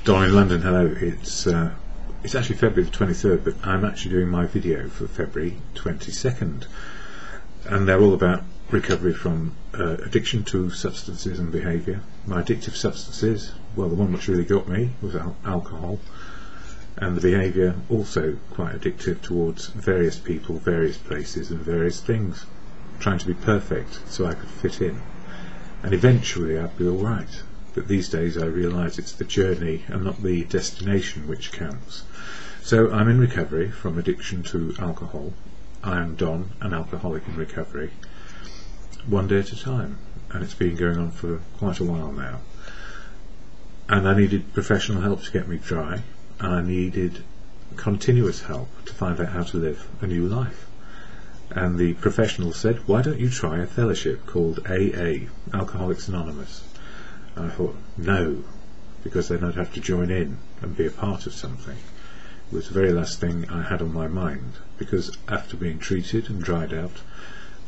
Don in London, hello. It's actually February the 23rd, but I'm actually doing my video for February 22nd, and they're all about recovery from addiction to substances and behaviour. My addictive substances, well, the one which really got me was alcohol, and the behaviour also quite addictive towards various people, various places and various things, trying to be perfect so I could fit in, and eventually I'd be alright. But these days I realise it's the journey and not the destination which counts. So I'm in recovery from addiction to alcohol. I am Don, an alcoholic in recovery, one day at a time, and it's been going on for quite a while now. And I needed professional help to get me dry, and I needed continuous help to find out how to live a new life. And the professional said, why don't you try a fellowship called AA, Alcoholics Anonymous? And I thought, no, because then I'd have to join in and be a part of something. It was the very last thing I had on my mind, because after being treated and dried out,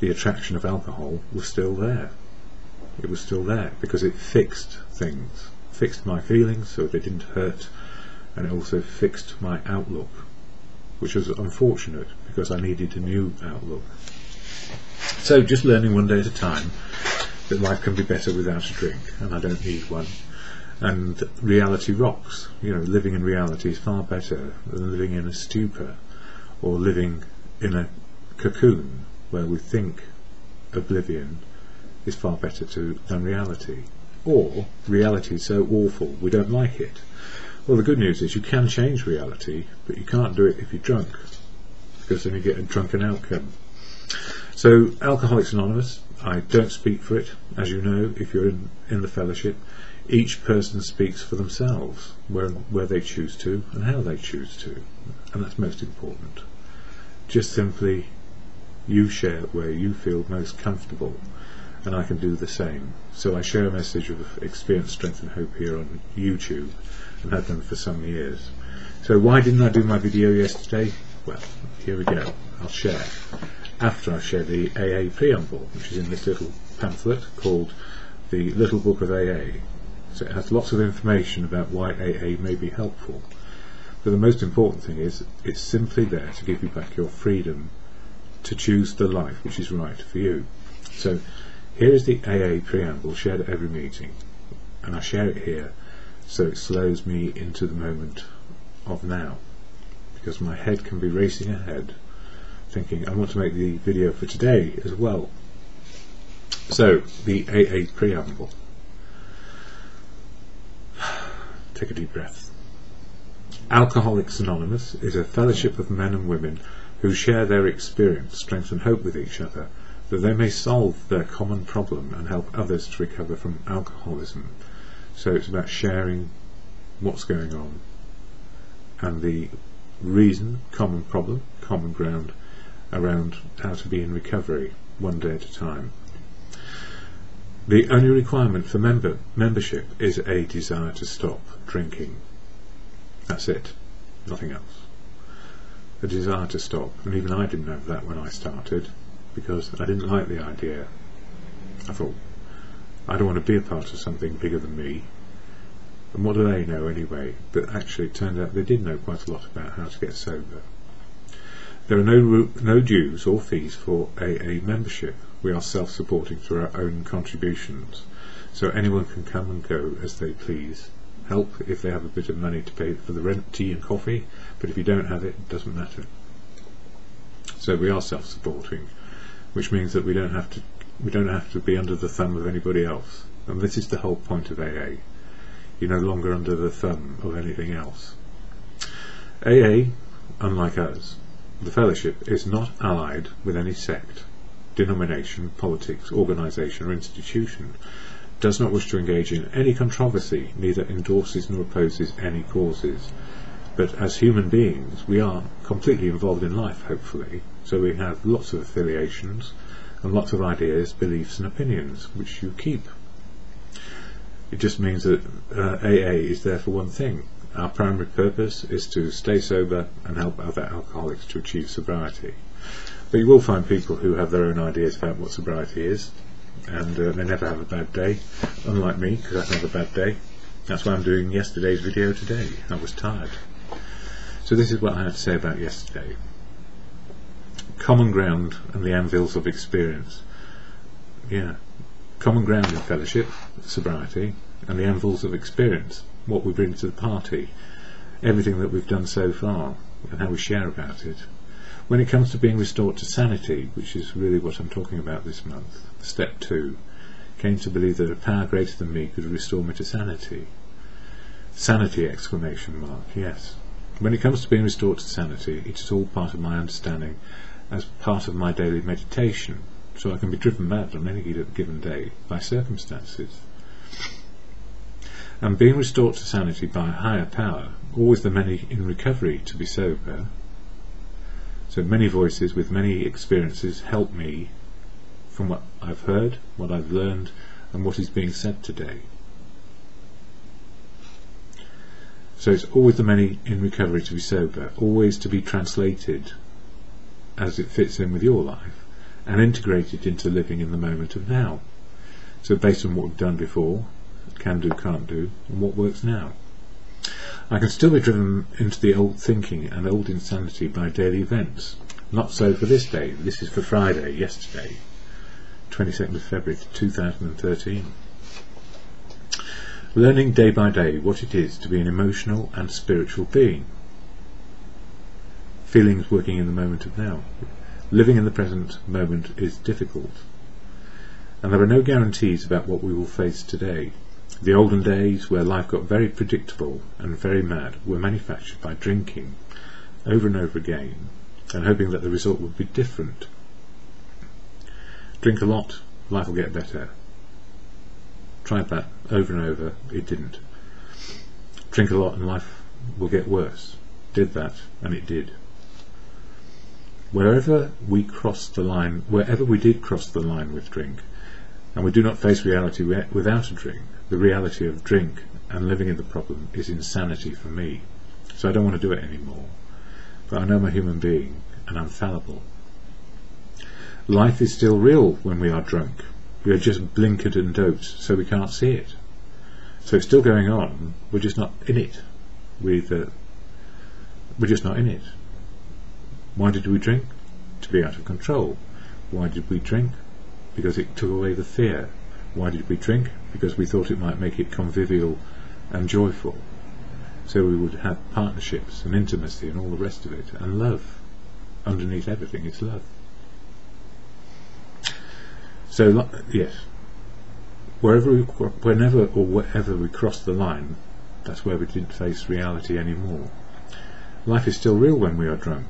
the attraction of alcohol was still there. It was still there because it fixed things, fixed my feelings so they didn't hurt, and it also fixed my outlook, which was unfortunate because I needed a new outlook. So just learning one day at a time that life can be better without a drink, and I don't need one. And reality rocks. You know, living in reality is far better than living in a stupor or living in a cocoon where we think oblivion is far better than reality. Or reality is so awful we don't like it. Well, the good news is you can change reality, but you can't do it if you're drunk, because then you get a drunken outcome. So Alcoholics Anonymous, I don't speak for it, as you know, if you're in the fellowship. Each person speaks for themselves, where they choose to and how they choose to, and that's most important. Just simply you share where you feel most comfortable, and I can do the same. So I share a message of experience, strength and hope here on YouTube, and have done for some years. So why didn't I do my video yesterday? Well, here we go. I'll share. After I share the AA preamble, which is in this little pamphlet called the Little Book of AA. So it has lots of information about why AA may be helpful. But the most important thing is it's simply there to give you back your freedom to choose the life which is right for you. So here is the AA preamble shared at every meeting, and I share it here so it slows me into the moment of now, because my head can be racing ahead thinking I want to make the video for today as well. So the AA preamble. Take a deep breath. Alcoholics Anonymous is a fellowship of men and women who share their experience, strength and hope with each other, that they may solve their common problem and help others to recover from alcoholism. So it's about sharing what's going on and the reason, common problem, common ground around how to be in recovery one day at a time. The only requirement for membership is a desire to stop drinking. That's it, nothing else. A desire to stop, and even I didn't know that when I started, because I didn't like the idea. I thought, I don't want to be a part of something bigger than me, and what do they know anyway? But actually it turned out they did know quite a lot about how to get sober. There are no dues or fees for AA membership. We are self-supporting through our own contributions, so anyone can come and go as they please. Help if they have a bit of money to pay for the rent, tea and coffee, but if you don't have it, it doesn't matter. So we are self-supporting, which means that we don't have to be under the thumb of anybody else, and this is the whole point of AA. You're no longer under the thumb of anything else. AA, unlike us, the fellowship is not allied with any sect, denomination, politics, organisation or institution, does not wish to engage in any controversy, neither endorses nor opposes any causes. But as human beings we are completely involved in life, hopefully, so we have lots of affiliations and lots of ideas, beliefs and opinions which you keep. It just means that AA is there for one thing. Our primary purpose is to stay sober and help other alcoholics to achieve sobriety. But you will find people who have their own ideas about what sobriety is, and they never have a bad day, unlike me, because I have a bad day. That's why I'm doing yesterday's video today. I was tired. So this is what I had to say about yesterday. Common ground and the anvils of experience. Yeah. Common ground in fellowship, sobriety, and the anvils of experience, what we bring to the party, everything that we've done so far, and how we share about it. When it comes to being restored to sanity, which is really what I'm talking about this month, step 2, came to believe that a power greater than me could restore me to sanity. Sanity, exclamation mark, yes. When it comes to being restored to sanity, it is all part of my understanding as part of my daily meditation, so I can be driven mad on any given day by circumstances. And being restored to sanity by a higher power, always the many in recovery to be sober. So many voices with many experiences help me from what I've heard, what I've learned, and what is being said today. So it's always the many in recovery to be sober, always to be translated as it fits in with your life, and integrated into living in the moment of now. So based on what we've done before, can do, can't do, and what works now. I can still be driven into the old thinking and old insanity by daily events. Not so for this day. This is for Friday, yesterday, 22nd of February 2013. Learning day by day what it is to be an emotional and spiritual being. Feelings working in the moment of now. Living in the present moment is difficult. And there are no guarantees about what we will face today. The olden days, where life got very predictable and very mad, were manufactured by drinking over and over again and hoping that the result would be different. Drink a lot, life will get better. Tried that over and over, it didn't. Drink a lot and life will get worse. Did that, and it did. Wherever we did cross the line with drink, and we do not face reality without a drink, the reality of drink and living in the problem is insanity for me. So I don't want to do it anymore. But I know I'm a human being, and I'm fallible. Life is still real when we are drunk. We are just blinkered and doped, so we can't see it. So it's still going on, we're just not in it. We're just not in it. Why did we drink? To be out of control. Why did we drink? Because it took away the fear. Why did we drink? Because we thought it might make it convivial and joyful. So we would have partnerships and intimacy and all the rest of it, and love. Underneath everything is love. So, yes, whenever or wherever we crossed the line, that's where we didn't face reality anymore. Life is still real when we are drunk.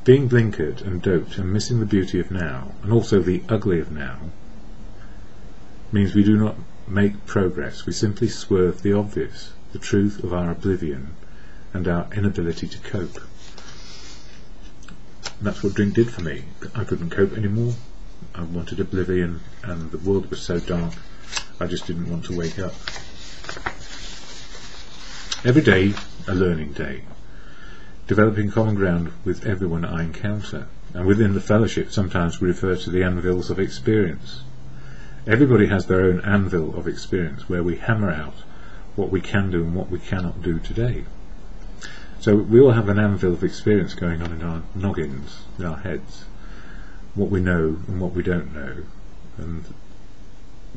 Being blinkered and doped and missing the beauty of now, and also the ugly of now, means we do not make progress. We simply swerve the obvious, the truth of our oblivion and our inability to cope. And that's what drink did for me. I couldn't cope anymore. I wanted oblivion, and the world was so dark I just didn't want to wake up. Every day a learning day, developing common ground with everyone I encounter, and within the fellowship sometimes we refer to the anvils of experience. Everybody has their own anvil of experience where we hammer out what we can do and what we cannot do today. So we all have an anvil of experience going on in our noggins, in our heads. What we know and what we don't know, and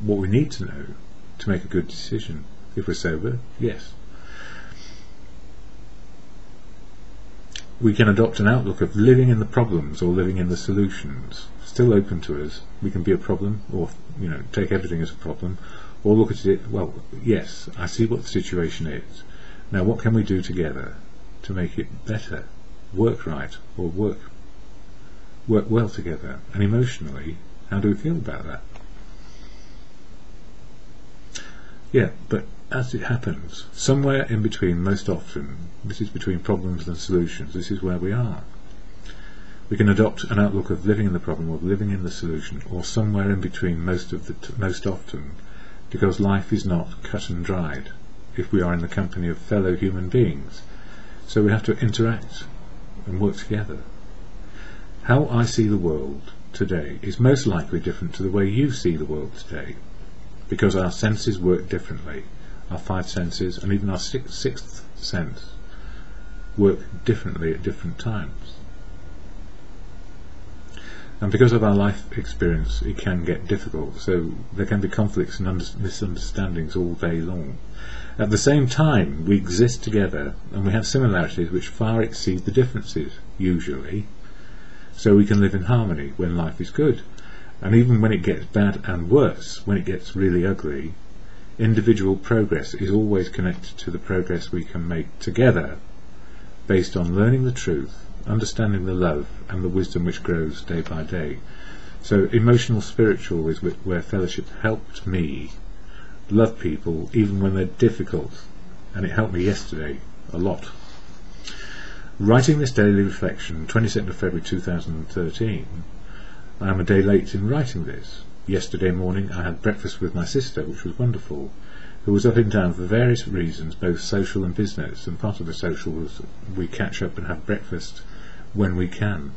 what we need to know to make a good decision. If we're sober, yes. We can adopt an outlook of living in the problems or living in the solutions. Still open to us. We can be a problem, or take everything as a problem, or look at it, well, yes, I see what the situation is. Now what can we do together to make it better, work right, or work well together? And emotionally, how do we feel about that? Yeah, but as it happens, somewhere in between, most often, this is between problems and solutions, this is where we are. We can adopt an outlook of living in the problem or living in the solution, or somewhere in between most often, because life is not cut and dried if we are in the company of fellow human beings. So we have to interact and work together. How I see the world today is most likely different to the way you see the world today. because our senses work differently. Our five senses and even our sixth sense work differently at different times. And because of our life experience, it can get difficult, so there can be conflicts and misunderstandings all day long. At the same time, we exist together and we have similarities which far exceed the differences, usually, so we can live in harmony when life is good. And even when it gets bad and worse, when it gets really ugly, individual progress is always connected to the progress we can make together, based on learning the truth, understanding the love and the wisdom which grows day by day. So emotional spiritual is where fellowship helped me love people even when they're difficult, and it helped me yesterday a lot. Writing this daily reflection, 22nd of February 2013, I am a day late in writing this. Yesterday morning I had breakfast with my sister, which was wonderful, who was up in town for various reasons, both social and business, and part of the social was we catch up and have breakfast when we can.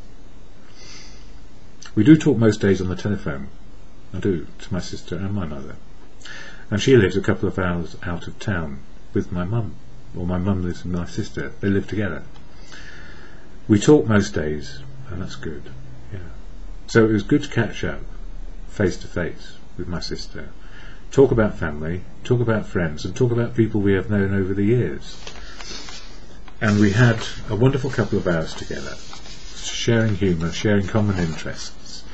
We do talk most days on the telephone. I do, to my sister and my mother. And she lives a couple of hours out of town with my mum, or my mum lives with my sister. They live together. We talk most days, and that's good. Yeah. So it was good to catch up face to face with my sister, talk about family, talk about friends, and talk about people we have known over the years. And we had a wonderful couple of hours together, sharing humour, sharing common interests,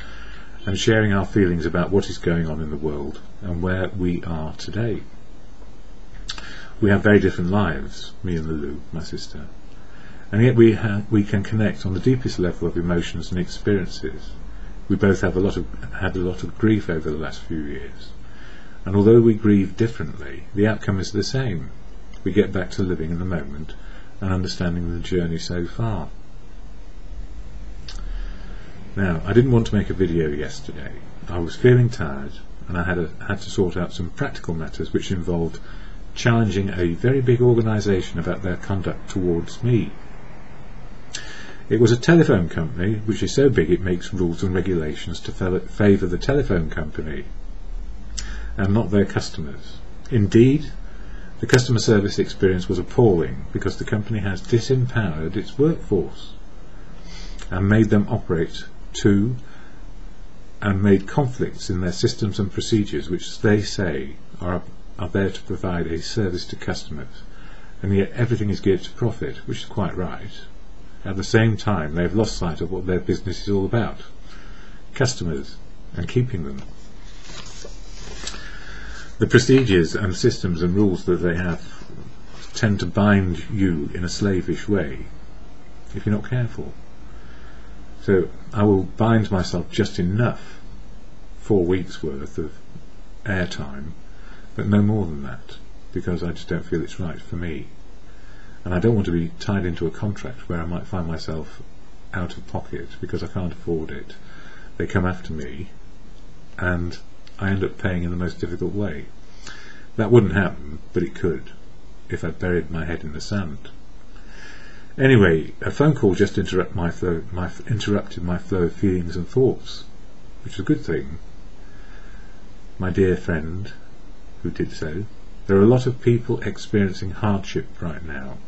and sharing our feelings about what is going on in the world and where we are today. We have very different lives, me and Lulu, my sister, and yet we can connect on the deepest level of emotions and experiences. We both have had a lot of grief over the last few years, and although we grieve differently, the outcome is the same. We get back to living in the moment and understanding the journey so far. Now, I didn't want to make a video yesterday. I was feeling tired, and I had to sort out some practical matters which involved challenging a very big organisation about their conduct towards me. It was a telephone company which is so big it makes rules and regulations to favour the telephone company and not their customers. Indeed, the customer service experience was appalling because the company has disempowered its workforce and made them operate to and made conflicts in their systems and procedures which they say are there to provide a service to customers, and yet everything is geared to profit, which is quite right. At the same time, they have lost sight of what their business is all about: customers and keeping them. The procedures and systems and rules that they have tend to bind you in a slavish way if you're not careful. So I will bind myself just enough, 4 weeks worth of airtime, but no more than that, because I just don't feel it's right for me. And I don't want to be tied into a contract where I might find myself out of pocket because I can't afford it. They come after me and I end up paying in the most difficult way. That wouldn't happen, but it could if I buried my head in the sand. Anyway, a phone call just interrupted my flow of feelings and thoughts, which is a good thing. My dear friend who did so, there are a lot of people experiencing hardship right now,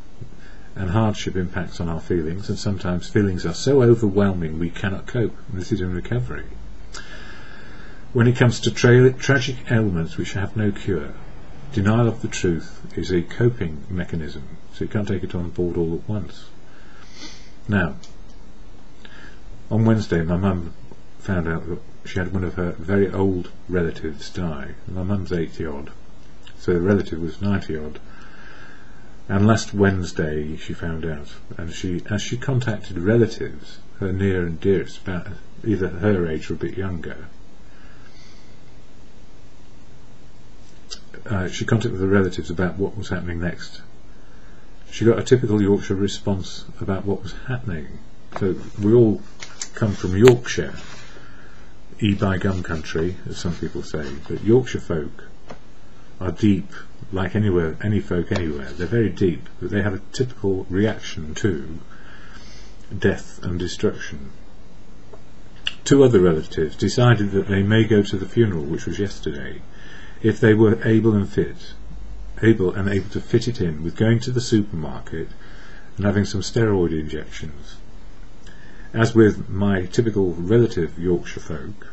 and hardship impacts on our feelings, and sometimes feelings are so overwhelming we cannot cope, and this is in recovery. When it comes to tragic ailments which have no cure, denial of the truth is a coping mechanism, so you can't take it on board all at once. Now, on Wednesday my mum found out that she had one of her very old relatives die. My mum's 80 odd, so the relative was 90 odd. And last Wednesday she found out, and as she contacted relatives, her near and dearest, about either her age or a bit younger, she contacted the relatives about what was happening next. She got a typical Yorkshire response about what was happening. So we all come from Yorkshire, by gum country, as some people say, but Yorkshire folk are deep, like any folk anywhere. They're very deep, but they have a typical reaction to death and destruction. Two other relatives decided that they may go to the funeral, which was yesterday, if they were able and able to fit it in with going to the supermarket and having some steroid injections. As with my typical relative Yorkshire folk,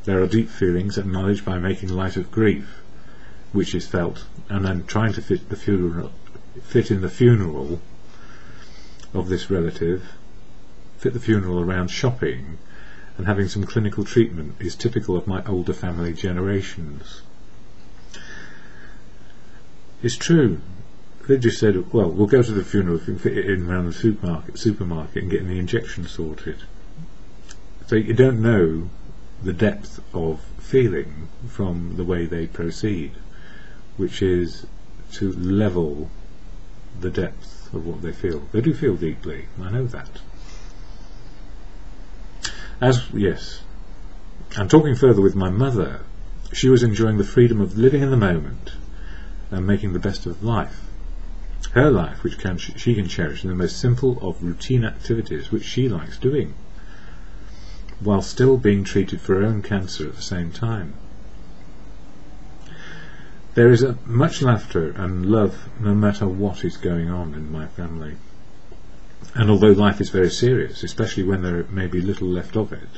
there are deep feelings acknowledged by making light of grief, which is felt, and then trying to fit in the funeral of this relative, fit the funeral around shopping and having some clinical treatment is typical of my older family generations. It's true. They just said, well, we'll go to the funeral if we can fit it in around the supermarket and getting the injection sorted. So you don't know the depth of feeling from the way they proceed, which is to level the depth of what they feel. They do feel deeply, I know that. Yes, and talking further with my mother, she was enjoying the freedom of living in the moment and making the best of life. Her life, which she can cherish in the most simple of routine activities which she likes doing, while still being treated for her own cancer at the same time. There is much laughter and love no matter what is going on in my family. And although life is very serious, especially when there may be little left of it,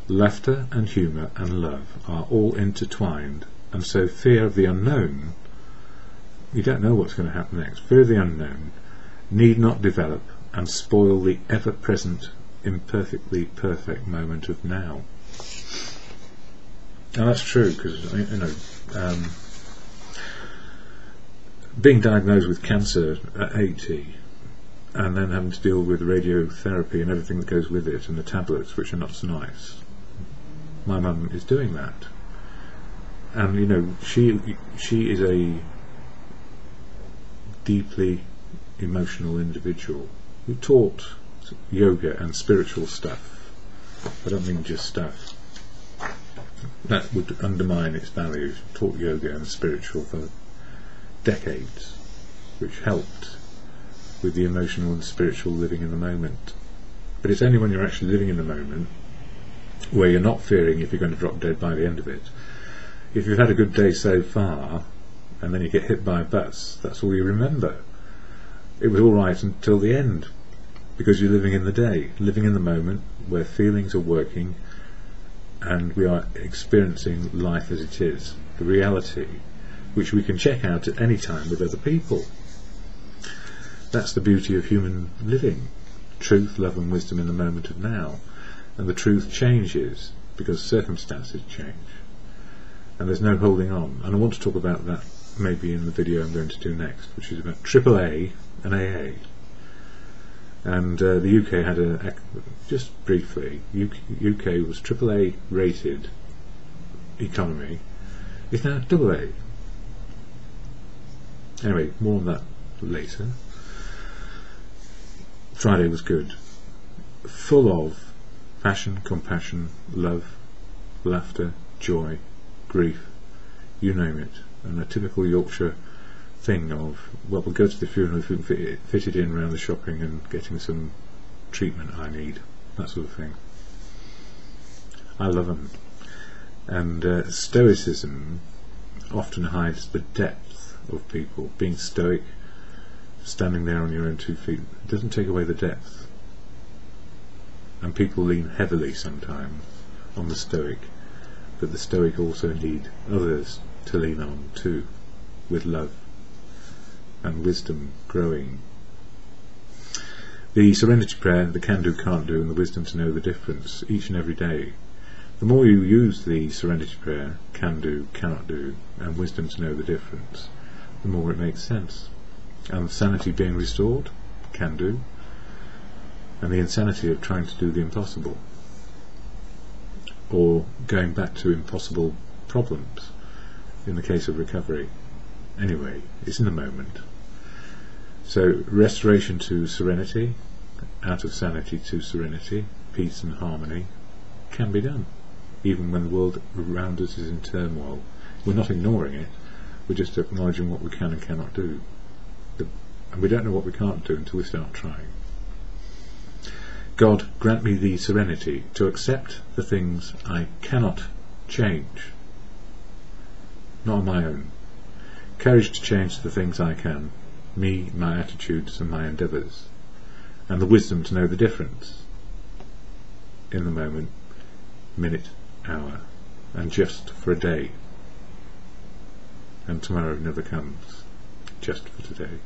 laughter and humour and love are all intertwined, and so fear of the unknown, you don't know what's going to happen next, fear of the unknown need not develop and spoil the ever-present, imperfectly perfect moment of now. And that's true, because, you know, being diagnosed with cancer at 80 and then having to deal with radiotherapy and everything that goes with it and the tablets, which are not so nice, my mum is doing that. And you know, she is a deeply emotional individual who taught yoga and spiritual stuff. I don't mean just stuff. That would undermine its values. Taught yoga and spiritual for decades, which helped with the emotional and spiritual living in the moment. But it's only when you're actually living in the moment, where you're not fearing if you're going to drop dead by the end of it. If you've had a good day so far and then you get hit by a bus, that's all you remember. It was all right until the end, because you're living in the day, living in the moment where feelings are working and we are experiencing life as it is, the reality, which we can check out at any time with other people. That's the beauty of human living. Truth, love and wisdom in the moment of now. And the truth changes because circumstances change. And there's no holding on. And I want to talk about that maybe in the video I'm going to do next, which is about AAA and AA. And the UK had just briefly, UK was AAA rated economy. It's now AA. Anyway, more on that later. Friday was good, full of passion, compassion, love, laughter, joy, grief, you name it, and a typical Yorkshire thing of, well, we'll go to the funeral if we can fit it in around the shopping and getting some treatment I need, that sort of thing. I love them. And stoicism often hides the depth of people. Being stoic, standing there on your own 2 feet, doesn't take away the depth. And people lean heavily sometimes on the stoic, but the stoic also need others to lean on too, with love and wisdom growing. The serenity prayer, the can do, can't do, and the wisdom to know the difference each and every day. The more you use the serenity prayer, can do, cannot do, and wisdom to know the difference, the more it makes sense. And sanity being restored, can do, and the insanity of trying to do the impossible, or going back to impossible problems in the case of recovery. Anyway, it's in the moment. So restoration to serenity, out of sanity to serenity, peace and harmony can be done, even when the world around us is in turmoil. We're not ignoring it, we're just acknowledging what we can and cannot do. And we don't know what we can't do until we start trying. God, grant me the serenity to accept the things I cannot change, not on my own. Courage to change the things I can, me, my attitudes and my endeavours, and the wisdom to know the difference in the moment, minute, hour, and just for a day. And tomorrow never comes, just for today.